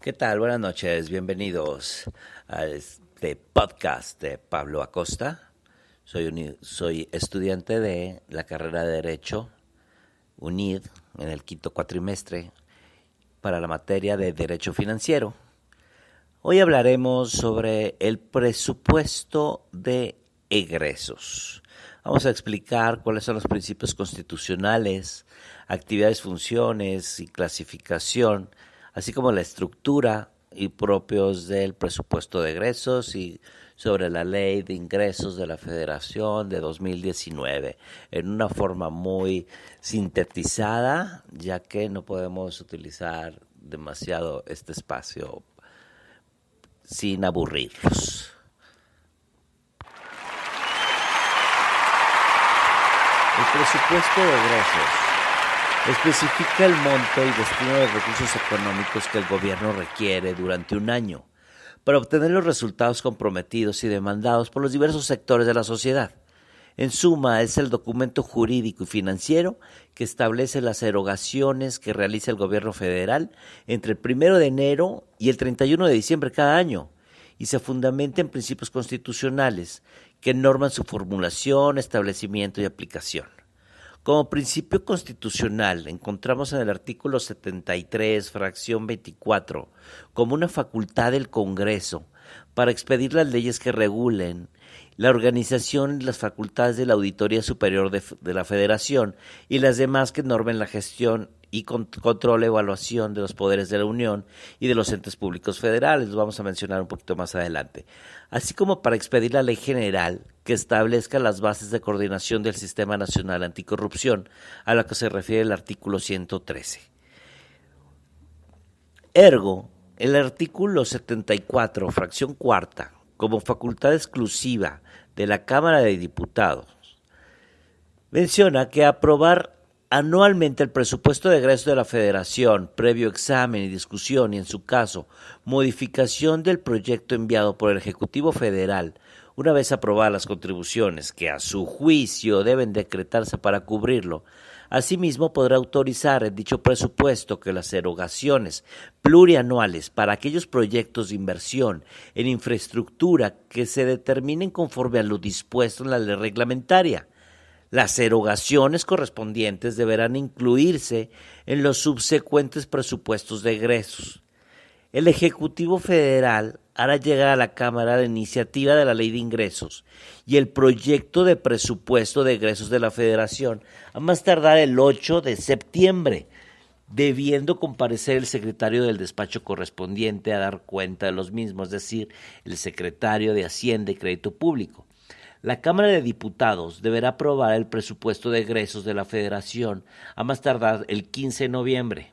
¿Qué tal? Buenas noches, bienvenidos a este podcast de Pablo Acosta. Soy estudiante de la carrera de Derecho UNID en el quinto cuatrimestre para la materia de Derecho Financiero. Hoy hablaremos sobre el presupuesto de egresos. Vamos a explicar cuáles son los principios constitucionales, actividades, funciones y clasificación, así como la estructura y propios del presupuesto de egresos y sobre la ley de ingresos de la Federación de 2019, en una forma muy sintetizada, ya que no podemos utilizar demasiado este espacio sin aburrirlos. El presupuesto de egresos especifica el monto y destino de recursos económicos que el gobierno requiere durante un año para obtener los resultados comprometidos y demandados por los diversos sectores de la sociedad. En suma, es el documento jurídico y financiero que establece las erogaciones que realiza el gobierno federal entre el 1 de enero y el 31 de diciembre cada año y se fundamenta en principios constitucionales que norman su formulación, establecimiento y aplicación. Como principio constitucional encontramos en el artículo 73, fracción 24, como una facultad del Congreso para expedir las leyes que regulen la organización y las facultades de la Auditoría Superior de la Federación y las demás que normen la gestión y control e evaluación de los poderes de la Unión y de los entes públicos federales. Los vamos a mencionar un poquito más adelante. Así como para expedir la ley general que establezca las bases de coordinación del Sistema Nacional Anticorrupción, a la que se refiere el artículo 113. Ergo, el artículo 74, fracción cuarta, como facultad exclusiva de la Cámara de Diputados, menciona que aprobar anualmente el presupuesto de egresos de la Federación, previo examen y discusión y, en su caso, modificación del proyecto enviado por el Ejecutivo Federal, una vez aprobadas las contribuciones que a su juicio deben decretarse para cubrirlo. Asimismo, podrá autorizar en dicho presupuesto que las erogaciones plurianuales para aquellos proyectos de inversión en infraestructura que se determinen conforme a lo dispuesto en la ley reglamentaria. Las erogaciones correspondientes deberán incluirse en los subsecuentes presupuestos de egresos. El Ejecutivo Federal hará llegar a la Cámara la iniciativa de la Ley de Ingresos y el proyecto de presupuesto de egresos de la Federación a más tardar el 8 de septiembre, debiendo comparecer el secretario del despacho correspondiente a dar cuenta de los mismos, es decir, el secretario de Hacienda y Crédito Público. La Cámara de Diputados deberá aprobar el presupuesto de egresos de la Federación a más tardar el 15 de noviembre.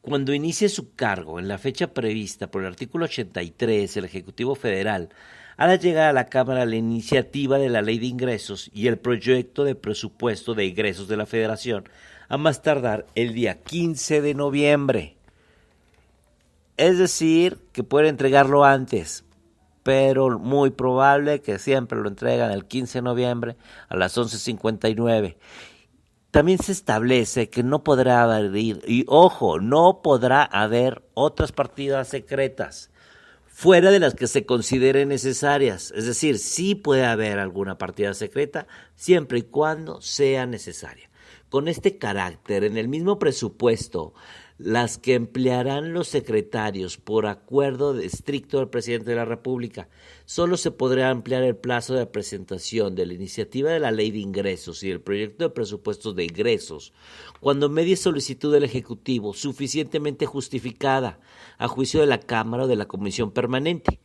Cuando inicie su cargo en la fecha prevista por el artículo 83, el Ejecutivo Federal hará llegar a la Cámara la iniciativa de la Ley de Ingresos y el proyecto de presupuesto de egresos de la Federación a más tardar el día 15 de noviembre. Es decir, que puede entregarlo antes, pero muy probable que siempre lo entregan el 15 de noviembre a las 11:59. También se establece que no podrá haber, y ojo, no podrá haber otras partidas secretas fuera de las que se consideren necesarias. Es decir, sí puede haber alguna partida secreta siempre y cuando sea necesaria. Con este carácter, en el mismo presupuesto, las que emplearán los secretarios por acuerdo estricto del presidente de la República, solo se podrá ampliar el plazo de presentación de la iniciativa de la Ley de Ingresos y el proyecto de presupuestos de egresos cuando medie solicitud del Ejecutivo suficientemente justificada a juicio de la Cámara o de la Comisión Permanente,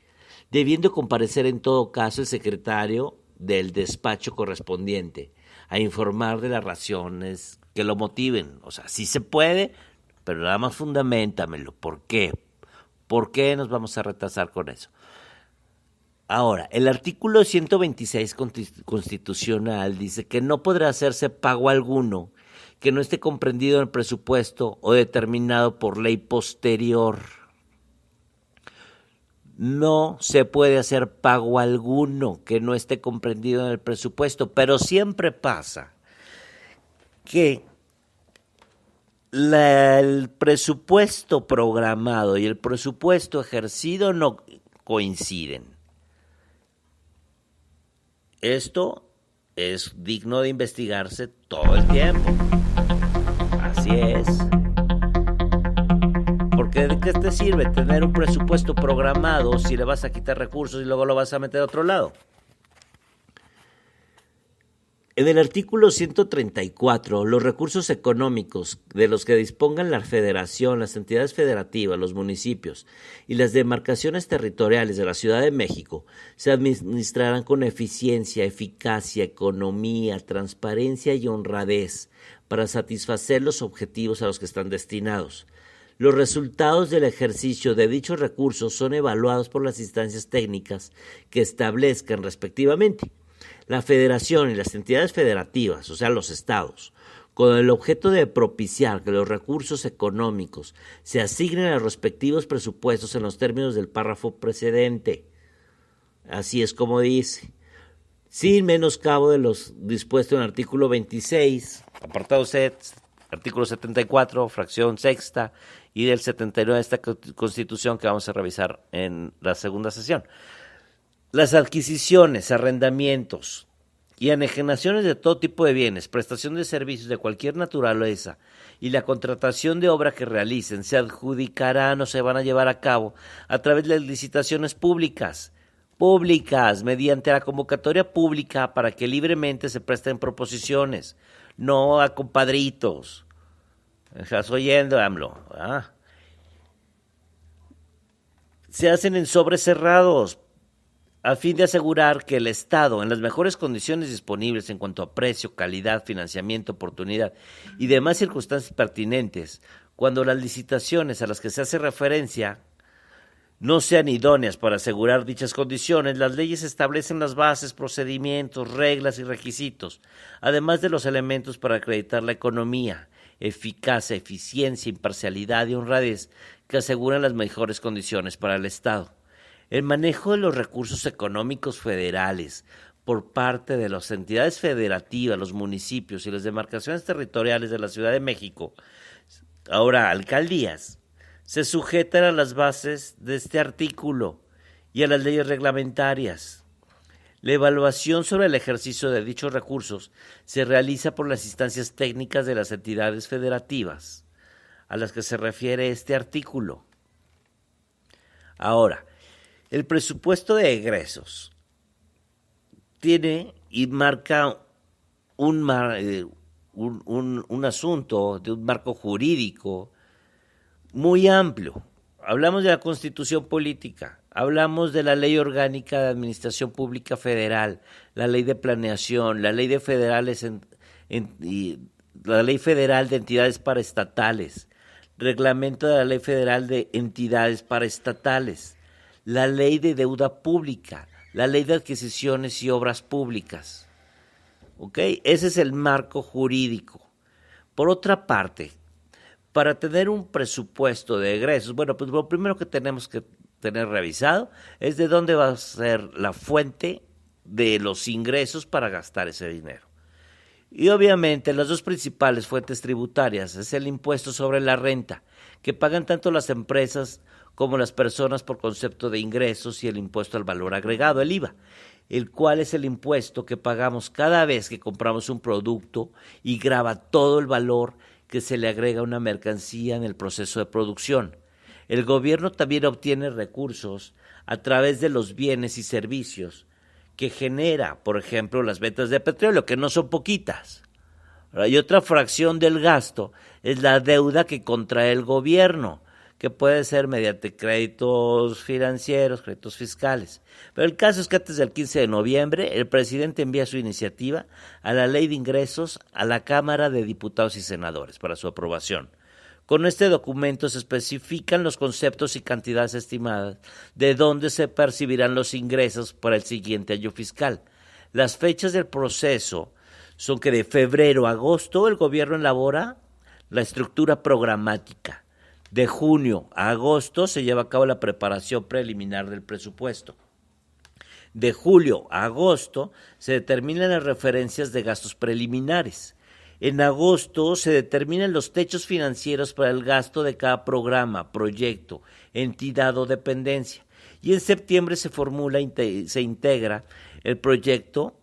debiendo comparecer en todo caso el secretario del despacho correspondiente a informar de las razones que lo motiven. O sea, sí se puede, pero nada más fundamentamelo. ¿Por qué? ¿Por qué nos vamos a retrasar con eso? Ahora, el artículo 126 constitucional dice que no podrá hacerse pago alguno que no esté comprendido en el presupuesto o determinado por ley posterior. No se puede hacer pago alguno que no esté comprendido en el presupuesto, pero siempre pasa que el presupuesto programado y el presupuesto ejercido no coinciden. Esto es digno de investigarse todo el tiempo. Así es. Porque ¿de qué te sirve tener un presupuesto programado si le vas a quitar recursos y luego lo vas a meter a otro lado? En el artículo 134, los recursos económicos de los que dispongan la Federación, las entidades federativas, los municipios y las demarcaciones territoriales de la Ciudad de México se administrarán con eficiencia, eficacia, economía, transparencia y honradez para satisfacer los objetivos a los que están destinados. Los resultados del ejercicio de dichos recursos son evaluados por las instancias técnicas que establezcan respectivamente. La Federación y las entidades federativas, o sea, los estados, con el objeto de propiciar que los recursos económicos se asignen a los respectivos presupuestos en los términos del párrafo precedente. Así es como dice. Sin menoscabo de los dispuestos en el artículo 26, apartado C, artículo 74, fracción sexta, y del 79 de esta Constitución que vamos a revisar en la segunda sesión. Las adquisiciones, arrendamientos y anegaciones de todo tipo de bienes, prestación de servicios de cualquier naturaleza y la contratación de obra que realicen se adjudicarán o se van a llevar a cabo a través de licitaciones públicas, mediante la convocatoria pública para que libremente se presten proposiciones, no a compadritos. ¿Estás oyendo, AMLO? Se hacen en sobres cerrados, a fin de asegurar que el Estado, en las mejores condiciones disponibles en cuanto a precio, calidad, financiamiento, oportunidad y demás circunstancias pertinentes, cuando las licitaciones a las que se hace referencia no sean idóneas para asegurar dichas condiciones, las leyes establecen las bases, procedimientos, reglas y requisitos, además de los elementos para acreditar la economía, eficacia, eficiencia, imparcialidad y honradez que aseguran las mejores condiciones para el Estado. El manejo de los recursos económicos federales por parte de las entidades federativas, los municipios y las demarcaciones territoriales de la Ciudad de México, ahora alcaldías, se sujetan a las bases de este artículo y a las leyes reglamentarias. La evaluación sobre el ejercicio de dichos recursos se realiza por las instancias técnicas de las entidades federativas a las que se refiere este artículo. Ahora, el presupuesto de egresos tiene y marca un asunto de un marco jurídico muy amplio. Hablamos de la Constitución Política, hablamos de la Ley Orgánica de Administración Pública Federal, la Ley de Planeación, la Ley de Federales la Ley Federal de Entidades Paraestatales, Reglamento de la Ley Federal de Entidades Paraestatales, la Ley de Deuda Pública, la Ley de Adquisiciones y Obras Públicas. ¿Ok? Ese es el marco jurídico. Por otra parte, para tener un presupuesto de egresos, bueno, pues lo primero que tenemos que tener revisado es de dónde va a ser la fuente de los ingresos para gastar ese dinero. Y obviamente las dos principales fuentes tributarias es el impuesto sobre la renta, que pagan tanto las empresas como las personas por concepto de ingresos, y el impuesto al valor agregado, el IVA, el cual es el impuesto que pagamos cada vez que compramos un producto y grava todo el valor que se le agrega a una mercancía en el proceso de producción. El gobierno también obtiene recursos a través de los bienes y servicios que genera, por ejemplo, las ventas de petróleo, que no son poquitas. Y otra fracción del gasto es la deuda que contrae el gobierno, que puede ser mediante créditos financieros, créditos fiscales. Pero el caso es que antes del 15 de noviembre, el presidente envía su iniciativa a la Ley de Ingresos a la Cámara de Diputados y Senadores para su aprobación. Con este documento se especifican los conceptos y cantidades estimadas de dónde se percibirán los ingresos para el siguiente año fiscal. Las fechas del proceso son que de febrero a agosto el gobierno elabora la estructura programática. De junio a agosto se lleva a cabo la preparación preliminar del presupuesto. De julio a agosto se determinan las referencias de gastos preliminares. En agosto se determinan los techos financieros para el gasto de cada programa, proyecto, entidad o dependencia. Y en septiembre se formula y se integra el proyecto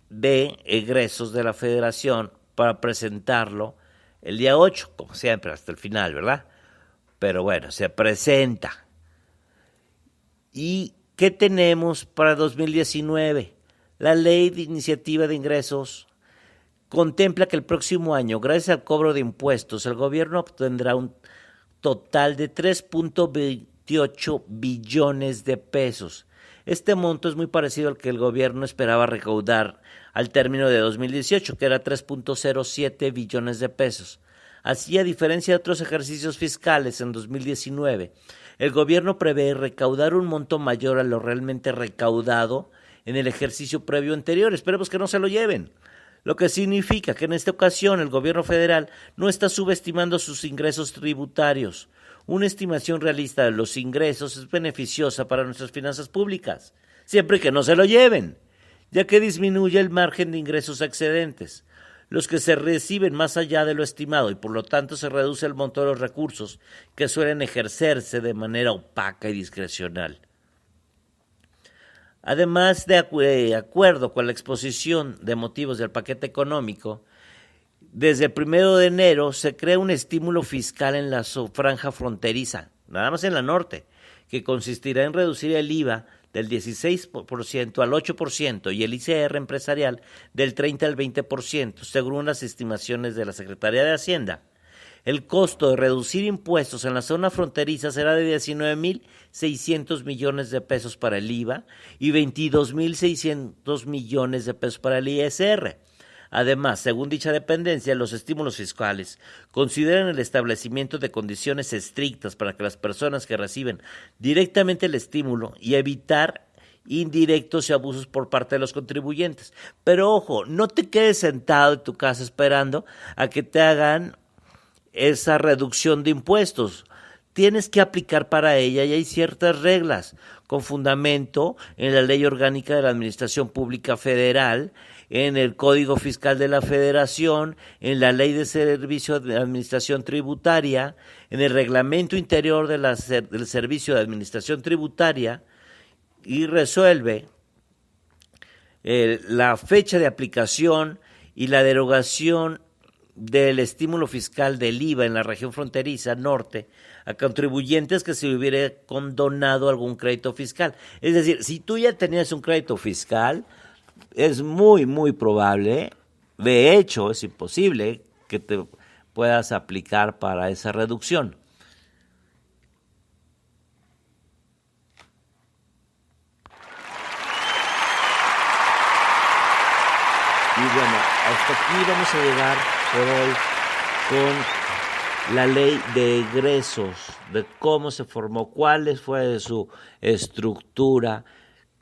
de egresos de la Federación para presentarlo el día 8, como siempre, hasta el final, ¿verdad? Pero bueno, se presenta. ¿Y qué tenemos para 2019? La Ley de Iniciativa de Ingresos contempla que el próximo año, gracias al cobro de impuestos, el gobierno obtendrá un total de 3.28 billones de pesos. Este monto es muy parecido al que el gobierno esperaba recaudar al término de 2018, que era 3.07 billones de pesos. Así, a diferencia de otros ejercicios fiscales en 2019, el gobierno prevé recaudar un monto mayor a lo realmente recaudado en el ejercicio previo anterior. Esperemos que no se lo lleven. Lo que significa que en esta ocasión el gobierno federal no está subestimando sus ingresos tributarios. Una estimación realista de los ingresos es beneficiosa para nuestras finanzas públicas, siempre que no se lo lleven, ya que disminuye el margen de ingresos excedentes, los que se reciben más allá de lo estimado, y por lo tanto se reduce el monto de los recursos que suelen ejercerse de manera opaca y discrecional. Además, de acuerdo con la exposición de motivos del paquete económico, desde el 1 de enero se crea un estímulo fiscal en la franja fronteriza, nada más en la norte, que consistirá en reducir el IVA del 16% al 8% y el ICR empresarial del 30 al 20%, según las estimaciones de la Secretaría de Hacienda. El costo de reducir impuestos en la zona fronteriza será de 19.600 millones de pesos para el IVA y 22.600 millones de pesos para el ISR. Además, según dicha dependencia, los estímulos fiscales consideran el establecimiento de condiciones estrictas para que las personas que reciben directamente el estímulo y evitar indirectos y abusos por parte de los contribuyentes. Pero ojo, no te quedes sentado en tu casa esperando a que te hagan esa reducción de impuestos. Tienes que aplicar para ella y hay ciertas reglas con fundamento en la Ley Orgánica de la Administración Pública Federal, en el Código Fiscal de la Federación, en la Ley de Servicio de Administración Tributaria, en el Reglamento Interior de del Servicio de Administración Tributaria, y resuelve la fecha de aplicación y la derogación del estímulo fiscal del IVA en la región fronteriza norte a contribuyentes que se le hubiera condonado algún crédito fiscal. Es decir, si tú ya tenías un crédito fiscal, es muy, muy probable, de hecho es imposible que te puedas aplicar para esa reducción. Y bueno, hasta aquí vamos a llegar por hoy con la ley de egresos, de cómo se formó, cuál fue su estructura,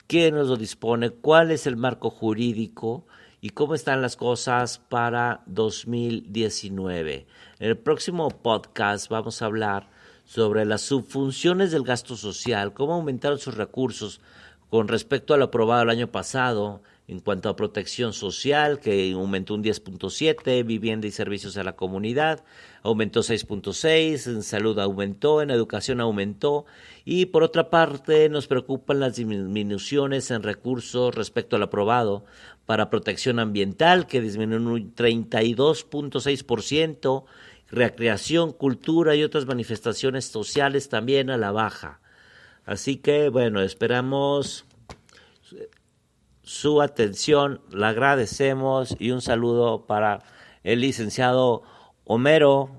quién nos lo dispone, cuál es el marco jurídico y cómo están las cosas para 2019. En el próximo podcast vamos a hablar sobre las subfunciones del gasto social, cómo aumentaron sus recursos con respecto a lo aprobado el año pasado en cuanto a protección social, que aumentó un 10.7, vivienda y servicios a la comunidad, aumentó 6.6, en salud aumentó, en educación aumentó, y por otra parte nos preocupan las disminuciones en recursos respecto al aprobado para protección ambiental, que disminuyó un 32.6%, recreación, cultura y otras manifestaciones sociales también a la baja. Así que, bueno, esperamos su atención, la agradecemos y un saludo para el licenciado Homero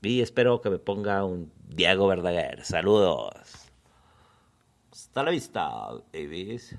y espero que me ponga un Diego Verdaguer. Saludos. Hasta la vista, babies.